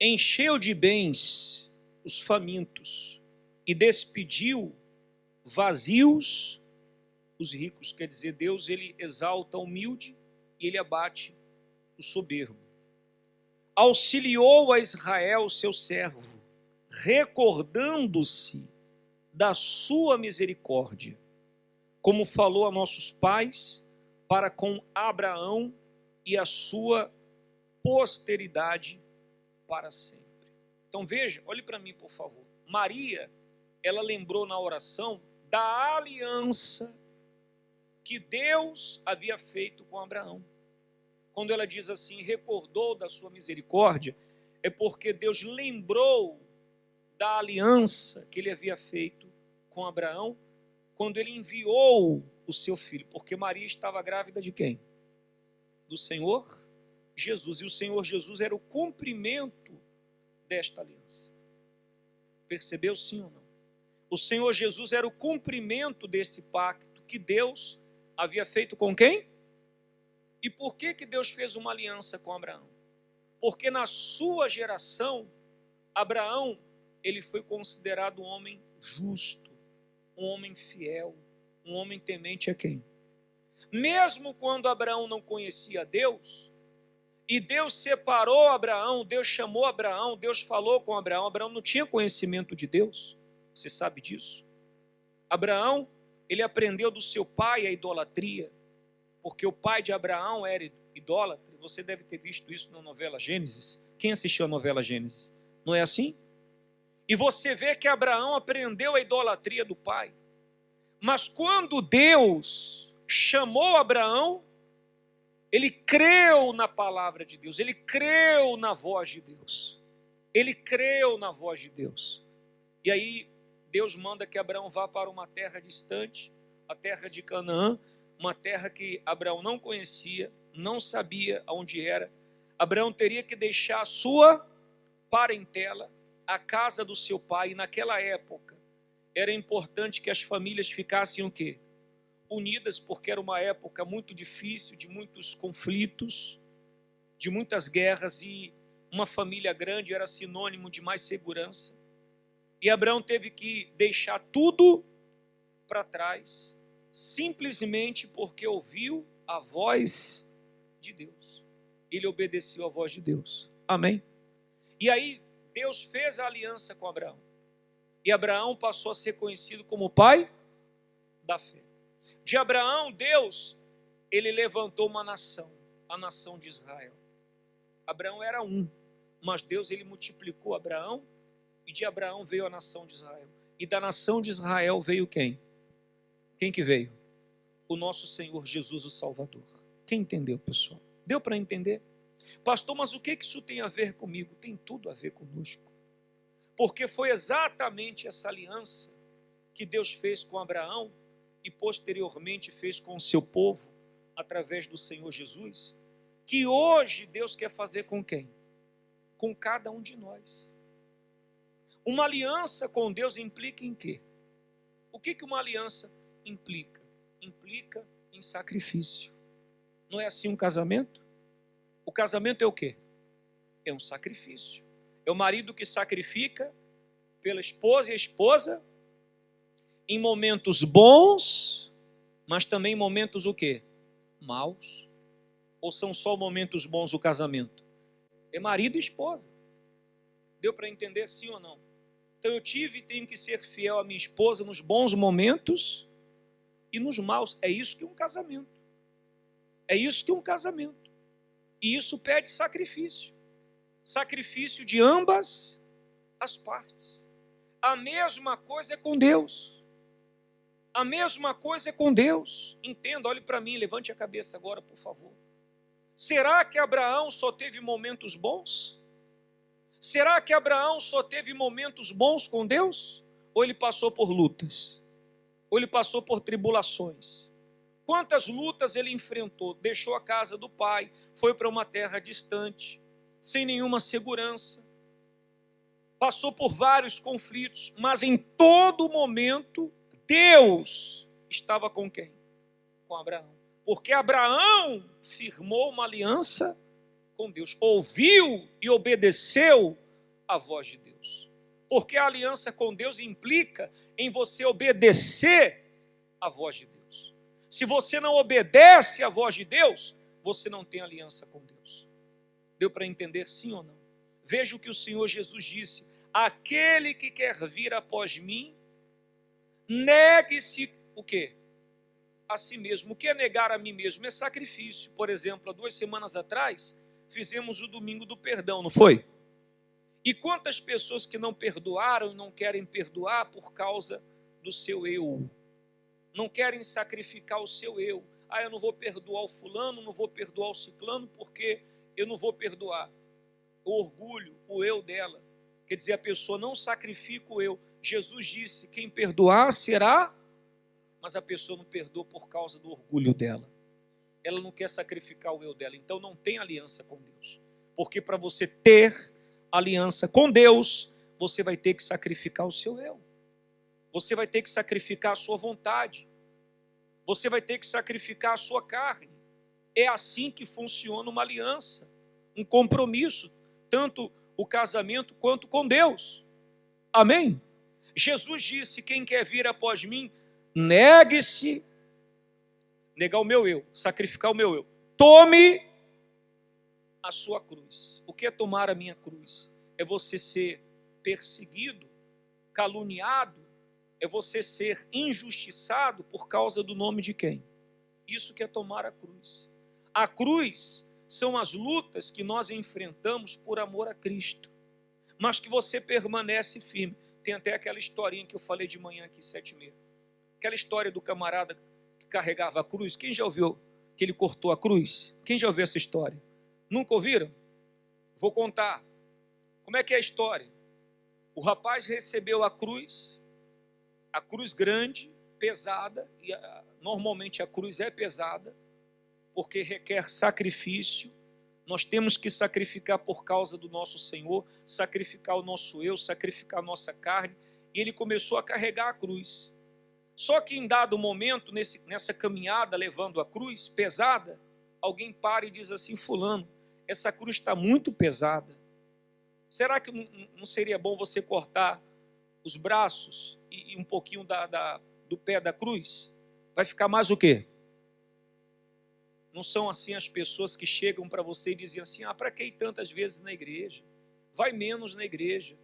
encheu de bens os famintos e despediu vazios os ricos. Quer dizer, Deus ele exalta o humilde e ele abate o soberbo. Auxiliou a Israel, seu servo, recordando-se da sua misericórdia, como falou a nossos pais, para com Abraão e a sua posteridade para sempre. Então veja, olhe para mim, por favor. Maria, ela lembrou na oração da aliança que Deus havia feito com Abraão. Quando ela diz assim, recordou da sua misericórdia, é porque Deus lembrou da aliança que ele havia feito com Abraão, quando ele enviou o seu filho, porque Maria estava grávida de quem? Do Senhor Jesus, e o Senhor Jesus era o cumprimento desta aliança. Percebeu sim ou não? O Senhor Jesus era o cumprimento desse pacto que Deus havia feito com quem? E por que Deus fez uma aliança com Abraão? Porque na sua geração, Abraão, ele foi considerado um homem justo, um homem fiel, um homem temente a quem? Mesmo quando Abraão não conhecia Deus, e Deus separou Abraão, Deus chamou Abraão, Deus falou com Abraão, Abraão não tinha conhecimento de Deus, você sabe disso? Abraão, ele aprendeu do seu pai a idolatria, porque o pai de Abraão era idólatra. Você deve ter visto isso na novela Gênesis. Quem assistiu a novela Gênesis? Não é assim? E você vê que Abraão aprendeu a idolatria do pai. Mas quando Deus chamou Abraão, ele creu na palavra de Deus, ele creu na voz de Deus. Ele creu na voz de Deus. E aí Deus manda que Abraão vá para uma terra distante, a terra de Canaã, uma terra que Abraão não conhecia, não sabia onde era. Abraão teria que deixar a sua parentela, a casa do seu pai, e naquela época era importante que as famílias ficassem o quê? Unidas, porque era uma época muito difícil, de muitos conflitos, de muitas guerras, e uma família grande era sinônimo de mais segurança. E Abraão teve que deixar tudo para trás, simplesmente porque ouviu a voz de Deus. Ele obedeceu a voz de Deus. Amém? E aí Deus fez a aliança com Abraão. E Abraão passou a ser conhecido como o pai da fé. De Abraão, Deus, ele levantou uma nação, a nação de Israel. Abraão era um, mas Deus ele multiplicou Abraão, e de Abraão veio a nação de Israel. E da nação de Israel veio quem? Quem que veio? O nosso Senhor Jesus, o Salvador. Quem entendeu, pessoal? Deu para entender? Pastor, mas o que isso tem a ver comigo? Tem tudo a ver conosco. Porque foi exatamente essa aliança que Deus fez com Abraão e posteriormente fez com o seu povo, através do Senhor Jesus, que hoje Deus quer fazer com quem? Com cada um de nós. Uma aliança com Deus implica em quê? O que uma aliança implica? Implica em sacrifício. Não é assim um casamento? O casamento é o quê? É um sacrifício. É o marido que sacrifica pela esposa, e a esposa em momentos bons, mas também em momentos o quê? Maus. Ou são só momentos bons o casamento? É marido e esposa. Deu para entender sim ou não? Então eu tive e tenho que ser fiel à minha esposa nos bons momentos e nos maus. É isso que é um casamento. É isso que é um casamento. E isso pede sacrifício. Sacrifício de ambas as partes. A mesma coisa é com Deus. A mesma coisa é com Deus. Entenda, olhe para mim, levante a cabeça agora, por favor. Será que Abraão só teve momentos bons? Será que Abraão só teve momentos bons com Deus? Ou ele passou por lutas? Ou ele passou por tribulações? Quantas lutas ele enfrentou? Deixou a casa do pai, foi para uma terra distante, sem nenhuma segurança. Passou por vários conflitos, mas em todo momento, Deus estava com quem? Com Abraão. Porque Abraão firmou uma aliança com Deus. Ouviu e obedeceu a voz de Deus. Porque a aliança com Deus implica em você obedecer a voz de Deus. Se você não obedece à voz de Deus, você não tem aliança com Deus. Deu para entender sim ou não? Veja o que o Senhor Jesus disse: aquele que quer vir após mim, negue-se o quê? A si mesmo. O que é negar a mim mesmo? É sacrifício. Por exemplo, há 2 semanas atrás, fizemos o domingo do perdão, não foi? E quantas pessoas que não perdoaram e não querem perdoar por causa do seu eu? Não querem sacrificar o seu eu. Ah, eu não vou perdoar o fulano, não vou perdoar o ciclano, porque eu não vou perdoar. O orgulho, o eu dela. Quer dizer, a pessoa não sacrifica o eu. Jesus disse, quem perdoar será, mas a pessoa não perdoa por causa do orgulho dela. Ela não quer sacrificar o eu dela, então não tem aliança com Deus. Porque para você ter aliança com Deus, você vai ter que sacrificar o seu eu. Você vai ter que sacrificar a sua vontade. Você vai ter que sacrificar a sua carne. É assim que funciona uma aliança, um compromisso, tanto o casamento quanto com Deus. Amém? Jesus disse, quem quer vir após mim, negue-se, negar o meu eu, sacrificar o meu eu. Tome a sua cruz. O que é tomar a minha cruz? É você ser perseguido, caluniado, é você ser injustiçado por causa do nome de quem? Isso que é tomar a cruz. A cruz são as lutas que nós enfrentamos por amor a Cristo, mas que você permanece firme. Tem até aquela historinha que eu falei de manhã aqui, 7h30. Aquela história do camarada que carregava a cruz. Quem já ouviu que ele cortou a cruz? Quem já ouviu essa história? Nunca ouviram? Vou contar. Como é que é a história? O rapaz recebeu a cruz grande, pesada, e normalmente a cruz é pesada, porque requer sacrifício. Nós temos que sacrificar por causa do nosso Senhor, sacrificar o nosso eu, sacrificar a nossa carne, e ele começou a carregar a cruz. Só que em dado momento, nessa caminhada, levando a cruz pesada, alguém para e diz assim, fulano, essa cruz está muito pesada. Será que não seria bom você cortar os braços e um pouquinho do pé da cruz? Vai ficar mais o quê? Não são assim as pessoas que chegam para você e dizem assim, para que ir tantas vezes na igreja? Vai menos na igreja.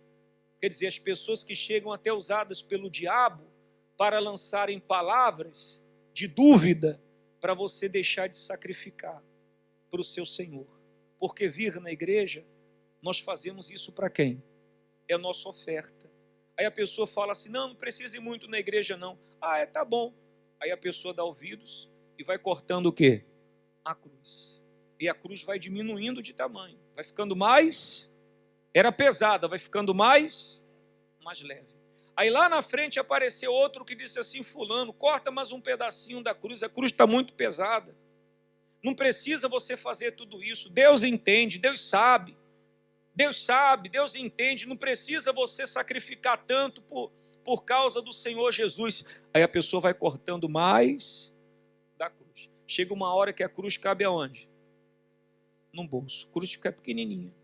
Quer dizer, as pessoas que chegam até usadas pelo diabo para lançarem palavras de dúvida para você deixar de sacrificar para o seu Senhor. Porque vir na igreja, nós fazemos isso para quem? É a nossa oferta. Aí a pessoa fala assim, não precisa ir muito na igreja não. Tá bom. Aí a pessoa dá ouvidos e vai cortando o quê? A cruz. E a cruz vai diminuindo de tamanho. Vai ficando mais, era pesada, vai ficando mais leve. Aí lá na frente apareceu outro que disse assim, fulano, corta mais um pedacinho da cruz, a cruz está muito pesada. Não precisa você fazer tudo isso, Deus entende, Deus sabe, Deus entende, não precisa você sacrificar tanto por causa do Senhor Jesus. Aí a pessoa vai cortando mais da cruz. Chega uma hora que a cruz cabe aonde? No bolso. A cruz fica pequenininha.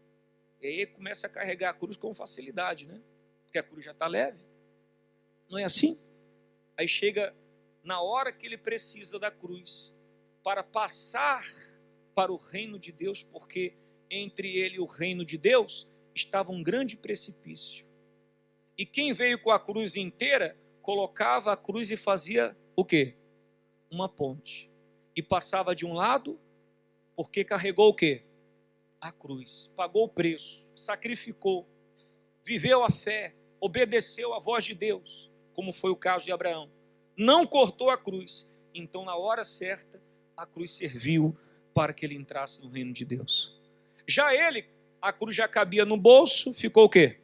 E aí começa a carregar a cruz com facilidade, né? Porque a cruz já está leve. Não é assim? Aí chega na hora que ele precisa da cruz para passar para o reino de Deus, porque entre ele e o reino de Deus estava um grande precipício. E quem veio com a cruz inteira, colocava a cruz e fazia o quê? Uma ponte. E passava de um lado, porque carregou o quê? A cruz. Pagou o preço, sacrificou, viveu a fé, obedeceu à voz de Deus, como foi o caso de Abraão. Não cortou a cruz. Então, na hora certa, a cruz serviu para que ele entrasse no reino de Deus. Já ele, a cruz já cabia no bolso, ficou o quê?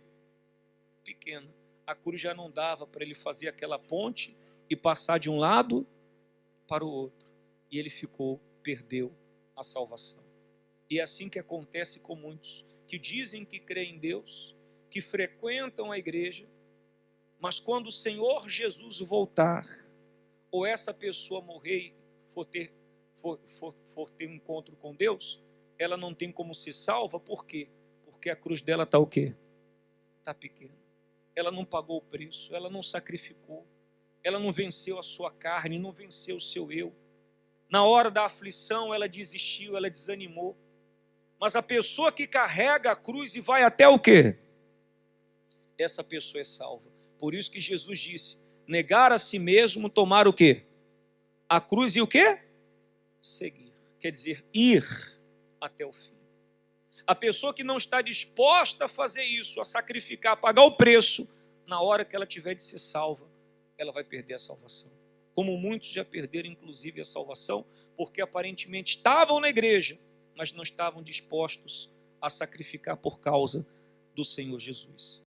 Pequena. A cruz já não dava para ele fazer aquela ponte e passar de um lado para o outro. E ele perdeu a salvação. E é assim que acontece com muitos que dizem que creem em Deus, que frequentam a igreja, mas quando o Senhor Jesus voltar, ou essa pessoa morrer e for ter um encontro com Deus, ela não tem como ser salva, por quê? Porque a cruz dela está o quê? está pequena. Ela não pagou o preço, ela não sacrificou, ela não venceu a sua carne, não venceu o seu eu. Na hora da aflição, ela desistiu, ela desanimou. Mas a pessoa que carrega a cruz e vai até o quê? Essa pessoa é salva. Por isso que Jesus disse, negar a si mesmo, tomar o quê? A cruz e o quê? Seguir. Quer dizer, ir até o fim. A pessoa que não está disposta a fazer isso, a sacrificar, a pagar o preço, na hora que ela tiver de ser salva, ela vai perder a salvação. Como muitos já perderam, inclusive, a salvação, porque aparentemente estavam na igreja, mas não estavam dispostos a sacrificar por causa do Senhor Jesus.